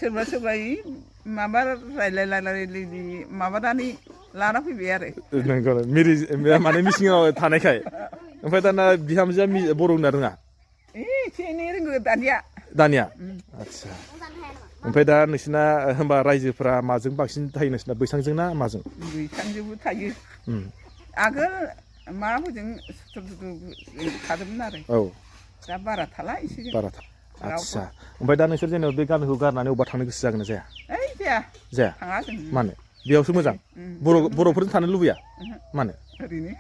सोरबा सोरबा माबा रायलायलायलायलायनि माबानानै लाना फैबाय आरो नंगौ मिरि माने मिसिङाव थानायखाय ओमफ्राय दाना बिहामजोआ बर' होनना रोङा एसे एनै रोंगौ दानिया आदसा ओमफ्राय दा नोंसिना होमबा रायजोफ्रा माजों बांसिन थायो नोंसिना बैसांजों ना माजों बैसांजोंबो थायो आगोल माबाफोरजों थादोंमोन आरो औ दा बारा थाला एसे बारा आदसा ओमफ्राय दा नोंसोर जेनेबा बे गामिखौ गारनानै अबा थांनो गोसो जागोन ना जाया जाया थाङा जों मानो बेयावसो मोजां बर'फोरजों थानो लुबैया मानो ओरैनो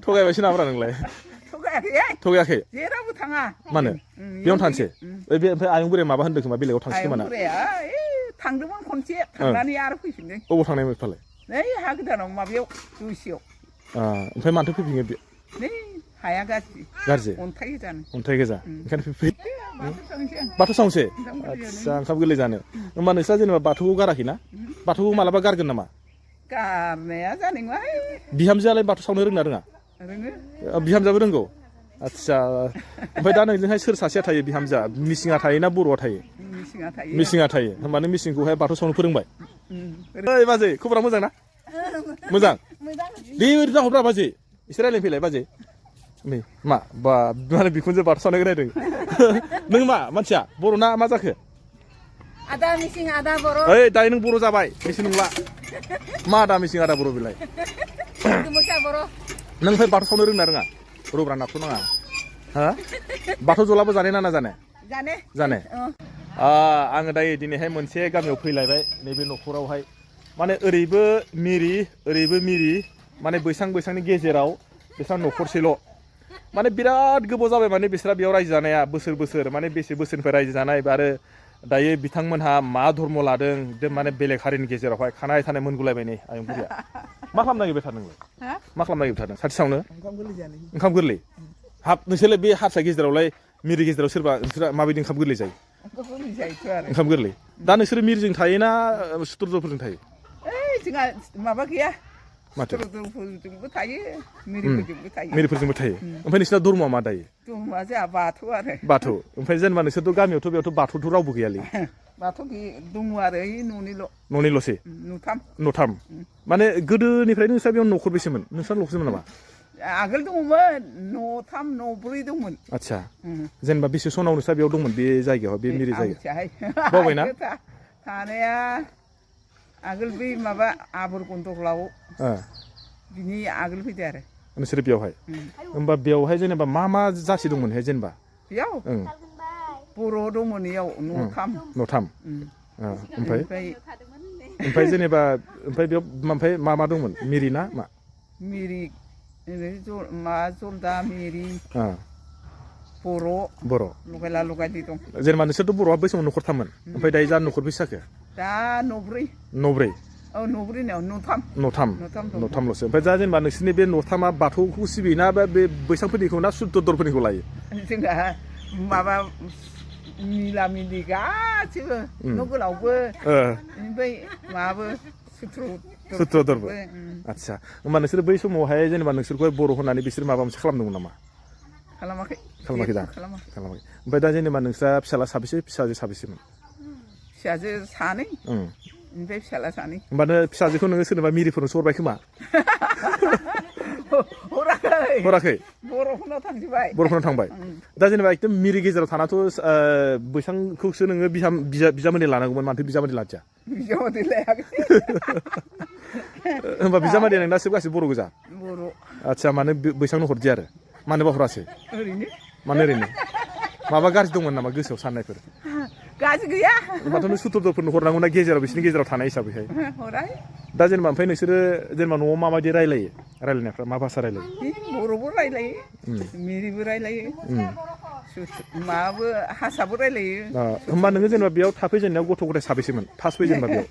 थगायबायसो नाब्रा नोंलाय थगायाखै जेरावबो थाङा मानो बेयावनो थानोसै बे ओमफ्राय आयं बोराया माबा होनदों खोमा बेलेगाव थांसै खोमा ना थांदोंमोन खनसे थांनानै आरो फैफिनदों अबाव थांनायमोन फालाय नै हा गोदानाव माबायाव दुइसेयाव ओमफ्राय मानोथो फैफिनो बे नै हाया गाज्रि अन्थाइ गोजा ओंखायनो फैफिन बाथौ सावनोसै आदसा ओंखाम गोरलै जानो होमबा नोंस्रा जेनेबा बाथौखौ गाराखैना बाथौखौ मालाबा गारगोन नामा गारनाया जानाय नङा बिहामजोआलाय बाथौ सावनो रोंना रोङा बिहामजोआबो रोंगौ आदसा ओमफ्राय दा नोंजोंहाय सोर सासेया थायो बिहामजोआ मिसिङा थायो ना बर'आ थायो मिसिङा थायो होमबा नों मिसिंखौहाय बाथौ सावनो फोरोंबाय ओइ बाजै खबरा मोजां ना मोजां दे ओरैनो हरब्रा बाजै एसे रायलायफैलाय बाजै नै मा माने बिखुनजो बाथौ सावनाय रायदों नों मा मानसिया बर' ना मा जाखो आदा मिसिं आदा बर' ओइ दायो नों बर' जाबाय मिसिं नंला मा आदा मिसिं आदा बर' बेलाय नों ओमफ्राय बाथौ सावनो रोंना रोङा रब्रा नाथ' नाङा हा बाथौ जलाबो जानाय ना जाने आङो दायो दिनैहाय मोनसे गामियाव फैलायबाय नैबे न'खरावहाय माने ओरैबो मिरि माने बैसांनि गेजेराव बिसोर न'खरसेल' माने बिराद गोबाव जाबाय माने बिसोरा बेयाव रायजो जानाया बोसोर माने बेसे बोसोरनिफ्राय रायजो जानाय आरो दायो बिथांमोनहा मा धर्म लादों माने बेलेग हारिनि गेजेरावहाय खानाय थानाय मोनगुलायबाय नै आयं बुरिया मा खालामनो नागिरबाय थादों नोंलाय मा खालामनो नागिरबाय थादों साथि सावनो ओंखाम गोरलै हाब नोंसोरलाय बे हारसा गेजेरावलाय मिरि गेजेराव सोरबा नोंसोरा माबायदि ओंखाम गोरलै जायो ओंखाम गोरलै दा नोंसोरो मिरिजों थायोना सुत्रजफोरजों थायो जोंहा माबा गैया सुत्रजोंबो थायो मिरिफोरजोंबो थायो ओमफ्राय नोंसिना धर्मआ मा दायो धर्मआ जोंहा बाथौ ओमफ्राय जेनेबा नोंसोरथ' गामियावथ' बेयावथ' बाथौथ' रावबो गैयालै बाथौ दङ आरो न'निल'सै न'थाम माने गोदोनिफ्रायनो नोंस्रा बेयाव न'खर बेसेमोन नोंस्रा न'खरसेमोन नामा आगोल दङमोन न'थाम न'ब्रै दंमोन आदसा जेनेबा बेसे सनाव नोंस्रा बेयाव दंमोन बे जायगायाव बे मिरि जायगायाव बावबायना थानाया आगोल बै माबा आबर गन्दगलाव बिनि आगोल फैदो आरो नोंसोर बेयावहाय होमबा बेयावहाय जेनेबा मा जासि दंमोनहाय जेनेबा बेयाव बर' दंमोन इयाव न'थाम ओमफ्राय जेनेबा बेयाव मा दंमोन मिरि ना मा मिरि जलदा मिरि बर' लगायला लगायलि दं जेनेबा नोंसोरथ' बर'आ बै समाव न'खरथाममोन ओमफ्राय दायो जा न'खर बेसे जाखो दा न'ब्रै न'थामल'सो ओमफ्राय दा जेनेबा नोंसोरनि बे न'थामा बाथौखौ सिबियोना बे बैसांफोरनिखौ ना सुत्रफोरनिखौ लायो जोंहा माबा मिला मिलि गासिबो न' गोलावबो ओमफ्राय माबाबो सुत्रधरबो आदसा होमबा नोंसोर बै समावहाय जेनेबा नोंसोरखौहाय बर' होननानै बिसोर माबा मोनसे खालामदोंमोन नामा खालामाखै दा ओमफ्राय दा जेनेबा नोंस्रा फिसाला साबेसे फिसाजो साबेसेमोन फिसाजो सानै ओमफ्राय फिसाला सानै होमबानो फिसाजोखौ नोङो सोरनोबा मिरिफोरनो हरबाय खोमा हराखै बर'फोरनाव थांबाय दा जेनेबा एकदम मिरि गेजेराव थानाथ' बैसांखौसो नोङो बिजामादै लानांगौमोन मानोथो बिजामादै लादिया होमबा बिजामादैया नोंना गासिबो बर' गोजा आदसा मानो बैसांनो हरदिया आरो मानोबा हरासै मानो ओरैनो माबा गाज्रि दंमोन नामा गोसोआव साननायफोर गाज्रि गैया होमबाथ' नों सुत्रफोरनो हरनांगौ ना गेजेराव बिसोरनि गेजेराव थानाय हिसाबैहाय दा जेनेबा ओमफ्राय नोंसोरो जेनेबा न'आव माबायदि रायलायो रायलायनायफ्रा मा भाषा रायलायो बर'बो रायलायो मिरिबो रायलायो माबाबो हारसाबो रायलायो होमबा नोङो जेनेबा बेयाव थाफैजेननायाव गथ' गथाय साबेसेमोन फार्स्ट फैजेनबा बेयाव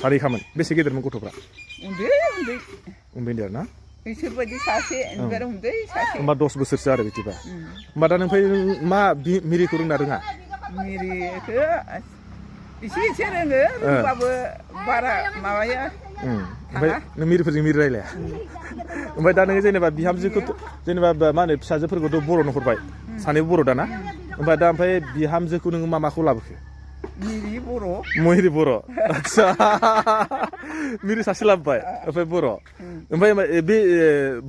सानैखामोन बेसे गेदेरमोन गथ'फ्रा उन्दै आरो ना बिसोरबायदि सासे उन्दै सासे होमबा 10 बोसोरसो आरो बिदिबा होमबा दा नोंफ्राय मा मिरिखौ रोंना रोङा मिरिखौ एसे रोङो रोंबाबो बारा माबाया ओमफ्राय नों मिरिफोरजों मिरि रायलाया ओमफ्राय दा नोङो जेनेबा बिहामजोखौ जेनेबा मा होनो फिसाजोफोरखौथ' बर'नो हरबाय सानैबो बर' दाना ओमफ्राय दा ओमफ्राय बिहामजोखौ नोङो माखौ लाबोखो मिरि बर' महिरि बर' आदसा मिरि सासे लाबोबाय ओमफ्राय बर' ओमफ्राय बे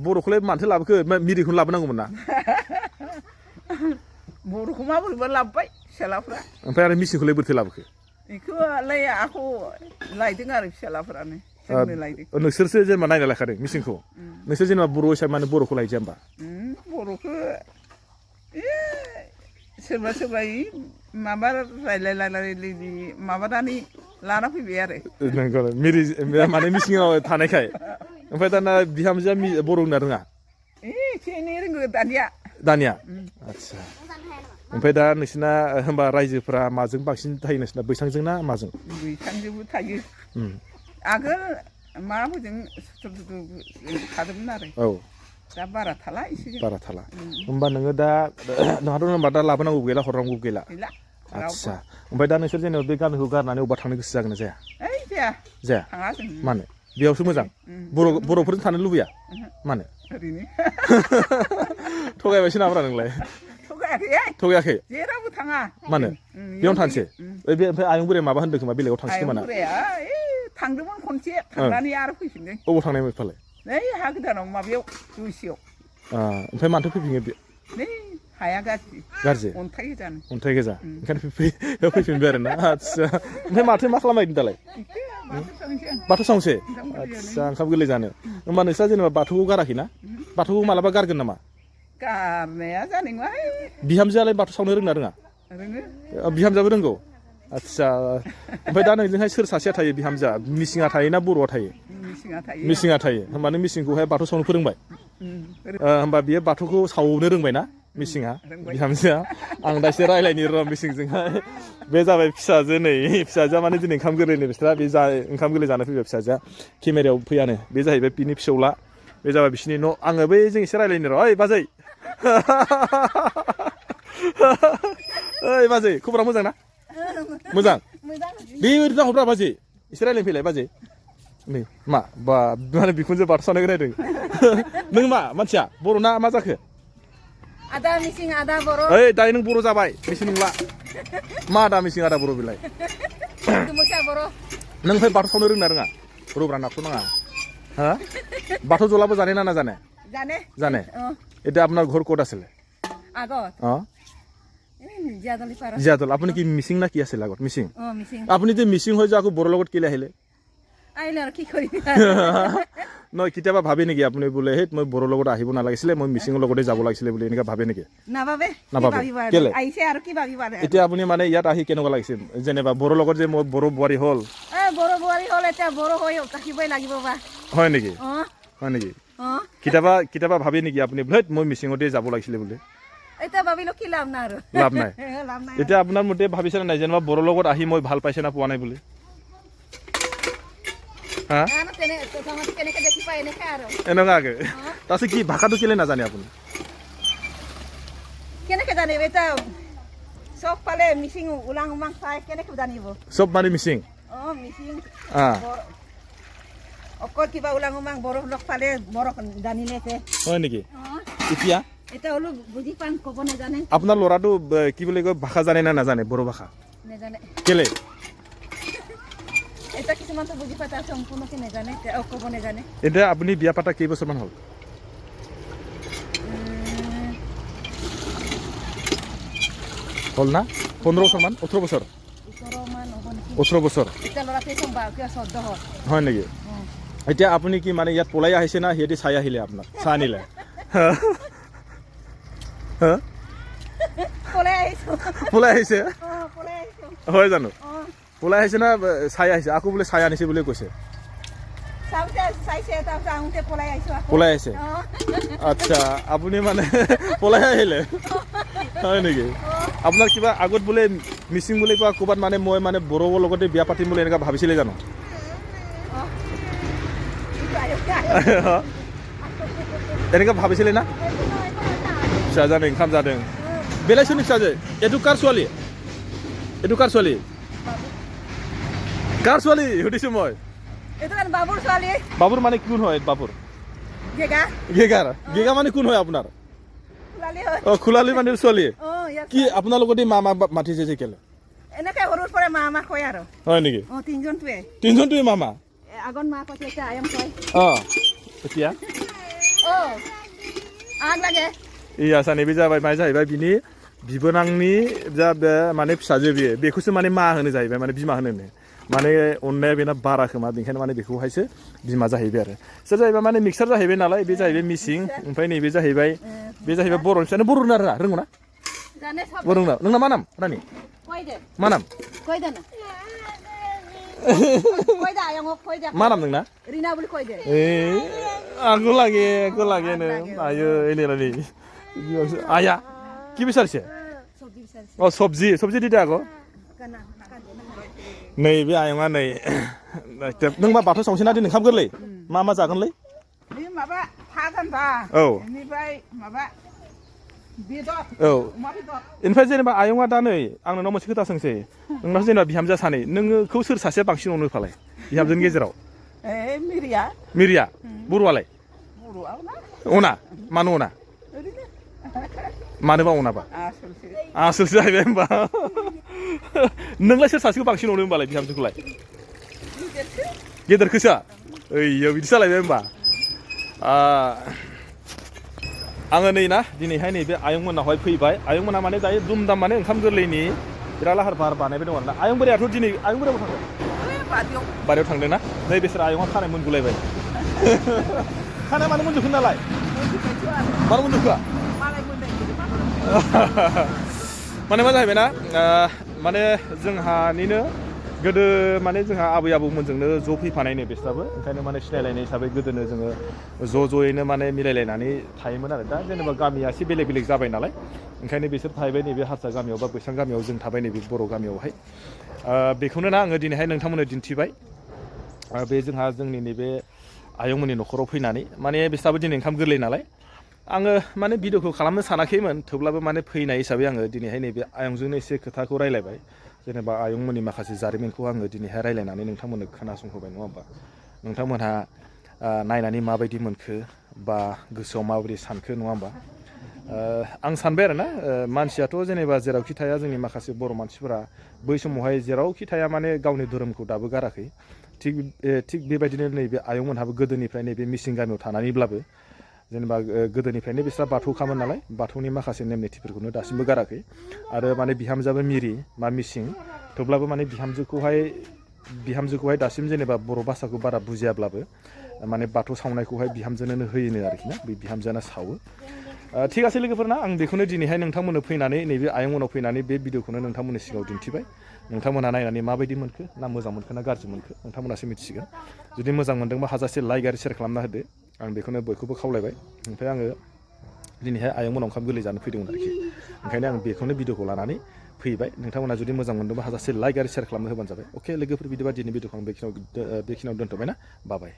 बर'खौलाय मानोथो लाबोखो मिरिखौनो लाबोनांगौमोन ना बर'खौ माबोरैबा लाबोबाय फिसालाफ्रा ओमफ्राय आरो मिसिंखौलाय बोरैथो लाबोखो बेखौलाय आखौ लायदों आरो फिसालाफ्रानो जोंनो लायदों नोंसोरसो जेनेबा नायना लाखादों मिसिंखौ नोंसोर जेनेबा बर' हिसाबै माने बर'खौ लायजोआ होमबा बर'खौ सोरबा सोरबा माबा रायलायलायलायलि माबानानै लाना फैबाय आरो नंगौ मिरि माने मिसिङाव थानायखाय ओमफ्राय दाना बिहामजोआ बर' होनना रोङा एसे एनै रोंगौ दानिया आदसा ओमफ्राय दा नोंसिना होमबा रायजोफ्रा माजों बांसिन थायो नोंसिना बैसांजों ना माजों बैसांजोंबो थायो आगोल माबाफोरजों थादोंमोन आरो औ दा बारा थाला एसे बारा थाला होमबा नोङो दा नोंहाथ' होनबा दा लाबोनांगौ गैला हरनांगौ गैला आदसा ओमफ्राय दा नोंसोर जेनेबा बे गामिखौ गारनानै अबा थांनो गोसो जागोन ना जाया जाया थाङा जों मानो बेयावसो मोजां बर'फोरजों थानो लुबैया मानो ओरैनो थगायबायसो नाब्रा नोंलाय थगायाखै जेरावबो थाङा मानो बेयावनो थानोसै बे ओमफ्राय आयं बोराया माबा होनदों खोमा बेलेगाव थांसै खोमा ना थांदोंमोन खनसे थांनानै आरो फैफिनदों अबाव थांनायमोन फालाय नै हा गोदानाव माबायाव दुइसेयाव ओमफ्राय मानोथो फैफिनो बे नै हाया गाज्रि अन्थाइ गोजा ओंखायनो फैफिनबाय आरो ना आदसा ओमफ्राय माथो मा खालामबायदों दालाय बाथौ सावनोसै आदसा ओंखाम गोरलै जानो होमबा नोंस्रा जेनेबा बाथौखौ गाराखैना बाथौखौ मालाबा गारगोन नामा गारनाया जानाय नङा बिहामजोआलाय बाथौ सावनो रोंना रोङा बिहामजोआबो रोंगौ आदसा ओमफ्राय दा नोंजोंहाय सोर सासेया थायो बिहामजोआ मिसिङा थायो ना बर'आ थायो मिसिङा थायो होमबा नों मिसिंखौहाय बाथौ सावनो फोरोंबाय होमबा बियो बाथौखौ सावनो रोंबाय ना मिसिङा बिहामजोआ आं दा एसे रायलायनि र' मिसिंजोंहाय बे जाबाय फिसाजो नै फिसाजोआ माने दिनै ओंखाम गोरलैनि बिस्रा बे ओंखाम गोरलै जानो फैबाय फिसाजोआ केमेरायाव फैयानो बे जाहैबाय बिनि फिसौला बे जाबाय बिसिनि न' आङो बै जों एसे रायलायनि र' ओइ बाजै ओइ बाजै खबरा मोजां ना मोजां बे ओरैनो हरब्रा बाजै एसे रायलायनो फैलाय बाजै नै मा बा माने बिखुनजो बाथौ सावनायखौ रायदों नों मा मानसिया बर' ना मा जाखो आदा मिसिं आदा बर' ओइ दायो नों बर' जाबाय मिसिं नंला मा आदा मिसिं आदा बर' बेलाय बर' नों ओमफ्राय बाथौ सावनो रोंना रोङा रुब्रा नाथ' नाङा हा बाथौ জ্বলাব জানে না না জানে জানে এটা আপনার ঘর কোড আছিল আগত জিয়াদল আপনি কি মিসিং না কি আছিল আগত মিসিং আপনি যে মিসিং হৈ যে আকৌ বড় লগত কেলে আহিলে আইলে আর কি করি নয় কিতাবা ভাবে নেকি আপনি বলে হেত মই বড় লগত আহিব না লাগিছিলে মই মিসিংৰ লগতে যাব লাগিছিলে বুলি এনেকা ভাবে নেকি না ভাবে কেলে আইছে আর কি ভাবিবা এতিয়া আপুনি মানে ইয়াত আহি কেনেকুৱা লাগিছে যেনেবা বড় লগত যে মই বড় বুৱাৰী হল বড় বুৱাৰী হল এটা বড় হৈ কাকিবই লাগিব বা হয় নেকি কিতাবা ভাবে নেকি আপুনি হেত মই মিসিংতে যাব লাগিছিলে বুলি এটা ভাবিলো কি লাভ না আৰু লাভ নাই এতিয়া আপোনাৰ মতে ভাবিছে নাই যেনেবা বড় লগত আহি মই ভাল পাইছে না পোৱা নাই বুলি এনেকুৱাকে তাৰপিছত কি ভাষাটো কেলে নাজানে আপুনি কেনেকে জানিব এটা চব পালে মিচিং উলাং উমাং চাই কেনেকে জানিব চব মানে মিচিং মিচিং অকল কিবা উলাং উমাং বড় লগ পালে বড় জানিলে হয় নেকি এতিয়া এটা হলো বুজি পান ক'ব নাজানে আপোনাৰ ল'ৰাটো কি বুলি কয় ভাষা জানে না নাজানে বড় ভাষা নাজানে কেলে এটা কিছুমান তো বুজি পাতা সম্পূৰ্ণকে নাজানে ক'ব নাজানে এতিয়া আপুনি বিয়া পাতা কেইবছৰমান হ'ল হ'ল না 15 বছৰমান 18 বছৰ 18 বছৰ এটা ল'ৰাতে সম্ভাৱ্য সদ্য হয় নেকি এতিয়া আপুনি কি মানে ইয়াত পলাই আহিছে না সিহঁতি চাই আহিলে আপোনাক চাই আনিলে পলাই আহিছে হয় জানো পলাই আহিছে না চাই আহিছে আকৌ বোলে চাই আনিছে বুলি কৈছে পলাই আহিছে আচ্ছা আপুনি মানে পলাই আহিলে হয় নেকি আপোনাৰ কিবা আগত বোলে মিচিং বুলি কোৱা ক'ৰবাত মানে মই মানে বড়োৰ লগতে বিয়া পাতিম বুলি এনেকুৱা ভাবিছিলে জানো এনেকুৱা ভাবিছিলে না फिसाजानो ओंखाम जादों बेलाय सोरनि फिसाजो एटु कार ছোৱালী एटु कार ছোৱালী কাৰ ছোৱালী সুধিছো মই এটো মানে বাবুৰ ছোৱালী বাবুৰ মানে কোন হয় বাবুৰ গেগা মানে কোন হয় আপোনাৰ খুলালি হয় খুলালি মানে ছোৱালী কি আপোনালোকৰ মা মাতিছে যে কেলে এনেকে সৰুৰ পৰা মা কয় আৰু হয় নেকি তিনিজনটোৱে মামা আগত মা কৈছে এতিয়া আয়ম কয় এতিয়া आग लागे iya सानै बे जाबाय माय जाहैबाय बिनि बिबोनांनि जा बे माने फिसाजो बियो बेखौसो माने मा होनो जाहैबाय माने बिमा होनो माने अननाया बेना बारा खोमा बेनिखायनो माने बेखौहायसो बिमा जाहैबाय आरो सोर जाहैबाय माने मिक्सार जाहैबाय नालाय बे जाहैबाय मिसिं ओमफ्राय नैबे जाहैबाय बर'नि फिसानो बर' रोङो ना बर' रोङा नोंना मा नाम रानि मा नाम मा नाम नोंना आंखौ लागे नो आयो एने आया কি বিচাৰিছে সবজি দিদে আকৌ नै बे आयंआ नै नों मा बाथौ संसिना दिन ओंखाम गोरलै मा जागोनलै बे माबा थागोन बा बेनिफ्राय माबा बेदर अमा बेदर इनिफ्राय जेनेबा आयंआ दा नै आं नोंनाव मोनसे खोथा सोंसै नोंनाव जेनेबा बिहामजो सानै नोंखौ सोर सासेया बांसिन अनो फालाय बिहामजोनि गेजेराव मिरिया बर'आलाय अना मानो अना मानोबा अनाबा आसलसो जाहैबाय होमबा नोंलाय सोर सासेखौ बांसिन अनो होमबालाय बिहामजोखौलाय गेदेरखौसो ओइयो बिदि जालायबाय होमबा आङो नै ना दिनैहाय नैबे आयंमोनावहाय फैबाय आयंमोना माने दायो दुमदाम माने ओंखाम गोरलैनि बिराद लाहार फाहार बानायबाय दं आरोना आयं बोरायाथ' दिनै आयं बोरायाबो थांदों बारियाव थांदों ना नै बिसोर आयंआ खानाय मोनगुलायबाय खानाय मानो मोनजोबखो नालाय मानो मोनजोबखो माने मा जाहैबाय ना माने जोंहानिनो गोदो माने जोंहा आबै आबौमोनजोंनो ज' फैफानायनो बिस्राबो ओंखायनो माने सिनायलायनाय हिसाबै गोदोनो जोङो ज'यैनो माने मिलायलायनानै थायोमोन आरो दा जेनेबा गामिया एसे बेलेग जाबाय नालाय ओंखायनो बिसोर थाहैबाय नैबे हारसा गामियाव बा बैसां गामियाव जों थाबाय नैबे बर' गामियावहाय बेखौनो ना आङो दिनैहाय नोंथांमोननो दिन्थिबाय बे जोंहा जोंनि नैबे आयंमोननि न'खराव फैनानै माने बिस्राबो दिनै ओंखाम गोरलै नालाय आङो माने भिडिअखौ खालामनो सानाखैमोन थेवब्लाबो माने फैनाय हिसाबै आङो दिनैहाय नैबे आयंजोंनो एसे खोथाखौ रायलायबाय जेनेबा आयंमोननि माखासे जारिमिनखौ आङो दिनैहाय रायलायनानै नोंथांमोननो खोनासंहोबाय नङा होमबा नोंथांमोनहा नायनानै माबायदि मोनखो बा गोसोआव माबायदि सानखो नङा होमबा आं सानबाय आरो ना मानसियाथ' जेनेबा जेरावखि थाया जोंनि माखासे बर' मानसिफोरा बै समावहाय जेरावखि थाया माने गावनि धोरोमखौ दाबो गाराखै थिग बेबायदिनो नैबे आयंमोनहाबो गोदोनिफ्राय नैबे मिसिं गामियाव थानानैब्लाबो जेनेबा गोदोनिफ्रायनो बिस्रा बाथौखामोन नालाय बाथौनि माखासे नेम निथिफोरखौनो दासिमबो गाराखै आरो माने बिहामजोआबो मिरि बा मिसिं थेवब्लाबो माने बिहामजोखौहाय दासिम जेनेबा बर' भाषाखौ बारा बुजियाब्लाबो माने बाथौ सावनायखौहाय बिहामजोनो होयोनो आरोखि ना बे बिहामजोआनो सावो ঠিক আছে लोगोफोरना आं बेखौनो दिनैहाय नोंथांमोननो फैनानै नैबे आयंमोनाव फैनानै बे भिडिअखौनो नोंथांमोननि सिगाङाव दिन्थिबाय नोंथांमोना नायनानै माबायदि मोनखो ना मोजां मोनखो ना गाज्रि मोनखो नोंथांमोनासो मिथिसिगोन जुदि मोजां मोनदोंबा हाजासे लाइक आरो शेयार खालामना होदो आं बेखौनो बयखौबो खावलायबाय ओमफ्राय आङो दिनैहाय आयंमोनाव ओंखाम गोरलै जानो फैदोंमोन आरोखि ओंखायनो आं बेखौनो भिडिअखौ लानानै फैबाय नोंथांमोना जुदि मोजां मोनदोंबा हाजासे लाइक आरो शेयार खालामना होबानो जाबाय अके लोगोफोर बिदिबा दिनै भिडिअखौ आं बेखिनियाव दोनथ'बाय ना बाय